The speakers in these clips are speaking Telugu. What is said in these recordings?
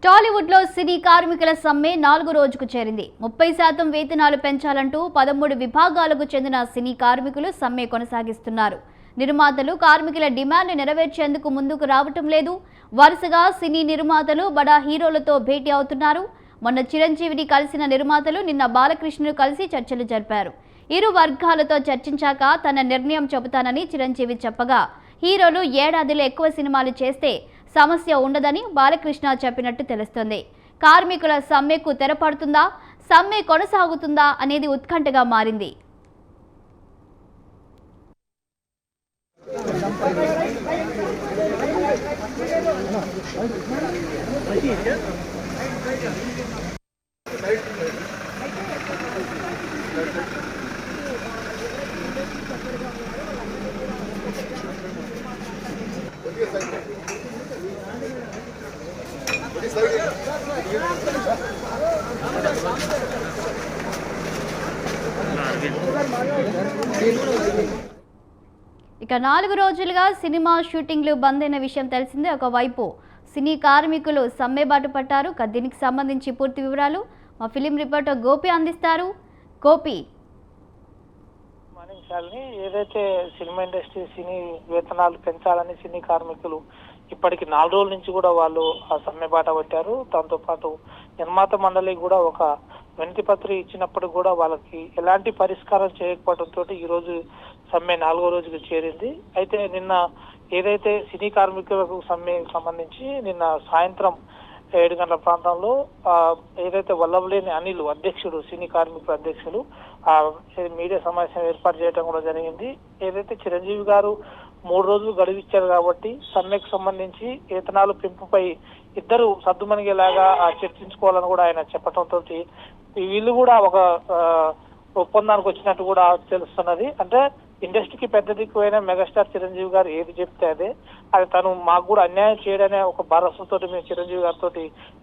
టాలీవుడ్ లో సినీ కార్మికుల సమ్మె 4వ రోజుకు చేరింది. 30% వేతనాలు పెంచాలంటూ 13 విభాగాలకు చెందిన సినీ కార్మికులు సమ్మె కొనసాగిస్తున్నారు. నిర్మాతలు కార్మికుల డిమాండ్ నెరవేర్చేందుకు ముందుకు రావటం లేదు. వరుసగా సినీ నిర్మాతలు బడా హీరోలతో భేటీ అవుతున్నారు. మొన్న చిరంజీవిని కలిసిన నిర్మాతలు నిన్న బాలకృష్ణను కలిసి చర్చలు జరిపారు. ఇరు వర్గాలతో చర్చించాక తన నిర్ణయం చెబుతానని చిరంజీవి చెప్పగా, హీరోలు ఏడాదిలో ఎక్కువ సినిమాలు చేస్తే సమస్య ఉండదని బాలకృష్ణ చెప్పినట్టు తెలుస్తోంది. కార్మికుల సమ్మెకు తెరపడుతుందా, సమ్మె కొనసాగుతుందా అనేది ఉత్కంఠగా మారింది. ఇక 4 రోజులుగా సినిమా షూటింగ్లు బంద్ అయిన విషయం తెలిసిందే. ఒకవైపు సినీ కార్మికులు సమ్మె బాట పట్టారు. దీనికి సంబంధించి పూర్తి వివరాలు మా ఫిలిం రిపోర్టర్ గోపి అందిస్తారు. గోపి, ఏదైతే సినిమా ఇండస్ట్రీ సినీ వేతనాలు పెంచాలని సినీ కార్మికులు ఇప్పటికి 4 రోజుల నుంచి కూడా వాళ్ళు ఆ సమ్మె బాట పట్టారు. దాంతో పాటు నిర్మాత మండలి కూడా ఒక వినతి పత్రం ఇచ్చినప్పుడు కూడా వాళ్ళకి ఎలాంటి పరిష్కారం చేయకపోవడంతో ఈ రోజు సమ్మె 4వ రోజుకు చేరింది. అయితే నిన్న ఏదైతే సినీ కార్మికులకు సమ్మెకు సంబంధించి నిన్న సాయంత్రం 7 గంటల ప్రాంతంలో ఏదైతే వల్లభలేని అనిల్ అధ్యక్షుడు, సినీ కార్మికుల అధ్యక్షుడు మీడియా సమావేశం ఏర్పాటు చేయడం కూడా జరిగింది. ఏదైతే చిరంజీవి గారు 3 రోజులు గడువిచ్చారు కాబట్టి సమ్మెకు సంబంధించి వేతనాలు పెంపుపై ఇద్దరు సద్దుమణిగేలాగా చర్చించుకోవాలని కూడా ఆయన చెప్పడంతో వీళ్ళు కూడా ఒక ఒప్పందానికి వచ్చినట్టు కూడా తెలుస్తున్నది. అంటే ఇండస్ట్రీకి పెద్ద దిక్కువైన మెగాస్టార్ చిరంజీవి గారు ఏది చెప్తే అది తను మాకు కూడా అన్యాయం చేయడనే ఒక భరోసాతో మేము చిరంజీవి గారితో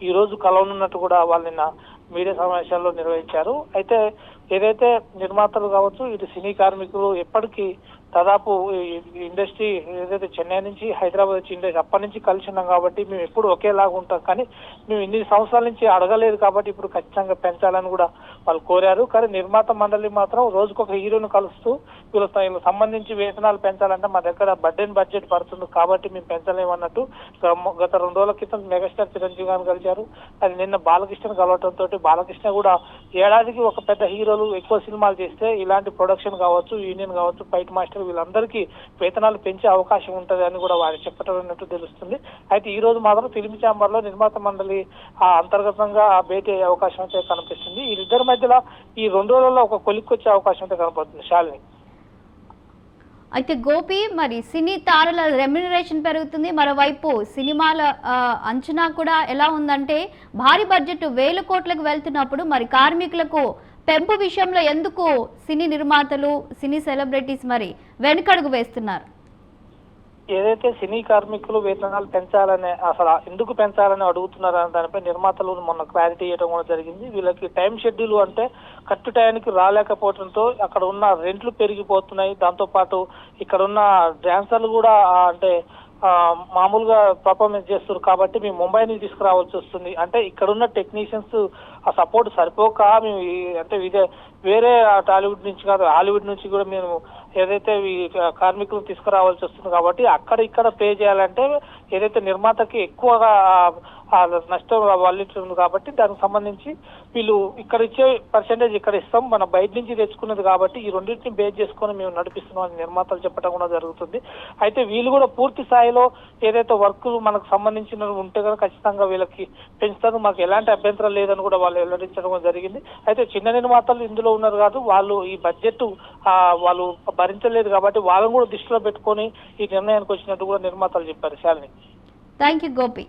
ఈ రోజు కలవనున్నట్టు కూడా వాళ్ళ మీడియా సమావేశాల్లో నిర్వహించారు. అయితే ఏదైతే నిర్మాతలు కావచ్చు, ఇటు సినీ కార్మికులు ఎప్పటికీ దాదాపు ఇండస్ట్రీ ఏదైతే చెన్నై నుంచి హైదరాబాద్ వచ్చి ఇండస్ట్రీ అప్పటి నుంచి కలిసి ఉన్నాం కాబట్టి మేము ఎప్పుడు ఒకేలాగా ఉంటాం. కానీ మేము ఇన్ని సంవత్సరాల నుంచి అడగలేదు కాబట్టి ఇప్పుడు ఖచ్చితంగా పెంచాలని కూడా వాళ్ళు కోరారు. కానీ నిర్మాత మండలి మాత్రం రోజుకొక హీరోను కలుస్తూ వీళ్ళకి సంబంధించి వేతనాలు పెంచాలంటే మా దగ్గర బడ్జెట్ పడుతుంది కాబట్టి మేము పెంచలేమన్నట్టు గత 2 రోజుల క్రితం మెగాస్టార్ చిరంజీవి గారిని కలిశారు. అది నిన్న బాలకృష్ణను కలవడంతో బాలకృష్ణ కూడా ఏడాదికి ఒక పెద్ద హీరోలు ఎక్కువ సినిమాలు చేస్తే ఇలాంటి ప్రొడక్షన్ కావచ్చు, యూనియన్ కావచ్చు, ఫైట్ మాస్టర్ వీళ్ళందరికీ వేతనాలు పెంచే అవకాశం ఉంటుంది అని కూడా వారు చెప్పడం అన్నట్టు తెలుస్తుంది. అయితే ఈ రోజు మాత్రం ఫిలిం ఛాంబర్ లో నిర్మాత మండలి అంతర్గతంగా భేటీ అయ్యే అవకాశం అయితే కనిపిస్తుంది. వీళ్ళిద్దరి మధ్యలో ఈ 2 రోజుల్లో ఒక కొలిక్కొచ్చే అవకాశం అయితే కనపడుతుంది. శాలిని, అయితే గోపి, మరి సినీ తారల రెమ్యునరేషన్ పెరుగుతుంది, మరోవైపు సినిమాల అంచనా కూడా ఎలా ఉందంటే భారీ బడ్జెట్ 1000 కోట్లకు వెళ్తున్నప్పుడు మరి కార్మికులకు పెంపు విషయంలో ఎందుకు సినీ నిర్మాతలు, సినీ సెలబ్రిటీస్ మరి వెనుకడుగు వేస్తున్నారు? ఏదైతే సినీ కార్మికులు వేతనాలు పెంచాలని అసలు ఎందుకు పెంచాలని అడుగుతున్నారు అనే దానిపై నిర్మాతలు మొన్న క్లారిటీ ఇవ్వడం కూడా జరిగింది. వీళ్ళకి టైం షెడ్యూల్ అంటే కరెక్ట్ టైంకి రాలేకపోవడంతో అక్కడ ఉన్న రెంట్లు పెరిగిపోతున్నాయి. దాంతో పాటు ఇక్కడ ఉన్న డాన్సర్లు కూడా అంటే మామూలుగా పర్ఫార్మెన్స్ చేస్తారు కాబట్టి మేము ముంబై నుంచి తీసుకురావాల్సి వస్తుంది. అంటే ఇక్కడ ఉన్న టెక్నీషియన్స్ ఆ సపోర్ట్ సరిపోక మేము అంటే వేరే టాలీవుడ్ నుంచి కాదు హాలీవుడ్ నుంచి కూడా మేము ఏదైతే ఈ కార్మికులు తీసుకురావాల్సి వస్తుంది కాబట్టి అక్కడ ఇక్కడ పే చేయాలంటే ఏదైతే నిర్మాతకి ఎక్కువగా నష్టం వల్లింటుంది కాబట్టి దానికి సంబంధించి వీళ్ళు ఇక్కడ ఇచ్చే పర్సెంటేజ్ ఇక్కడ ఇస్తాం, మన బయట నుంచి తెచ్చుకున్నది కాబట్టి ఈ రెండింటిని బేస్ చేసుకొని మేము నడిపిస్తున్నాం అని నిర్మాతలు చెప్పడం కూడా జరుగుతుంది. అయితే వీళ్ళు కూడా పూర్తి స్థాయిలో ఏదైతే వర్క్ మనకు సంబంధించిన ఉంటే కనుక ఖచ్చితంగా వీళ్ళకి పెంచుతారు, మాకు ఎలాంటి అభ్యంతరం లేదని కూడా వాళ్ళు వెల్లడించడం జరిగింది. అయితే చిన్న నిర్మాతలు ఇందులో ఉన్నారు కాదు, వాళ్ళు ఈ బడ్జెట్ వాళ్ళు భరించలేదు కాబట్టి వాళ్ళని కూడా దృష్టిలో పెట్టుకొని ఈ నిర్ణయానికి వచ్చినట్టు కూడా నిర్మాతలు చెప్పారు. Shalini, thank you Gopi.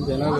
జనాలు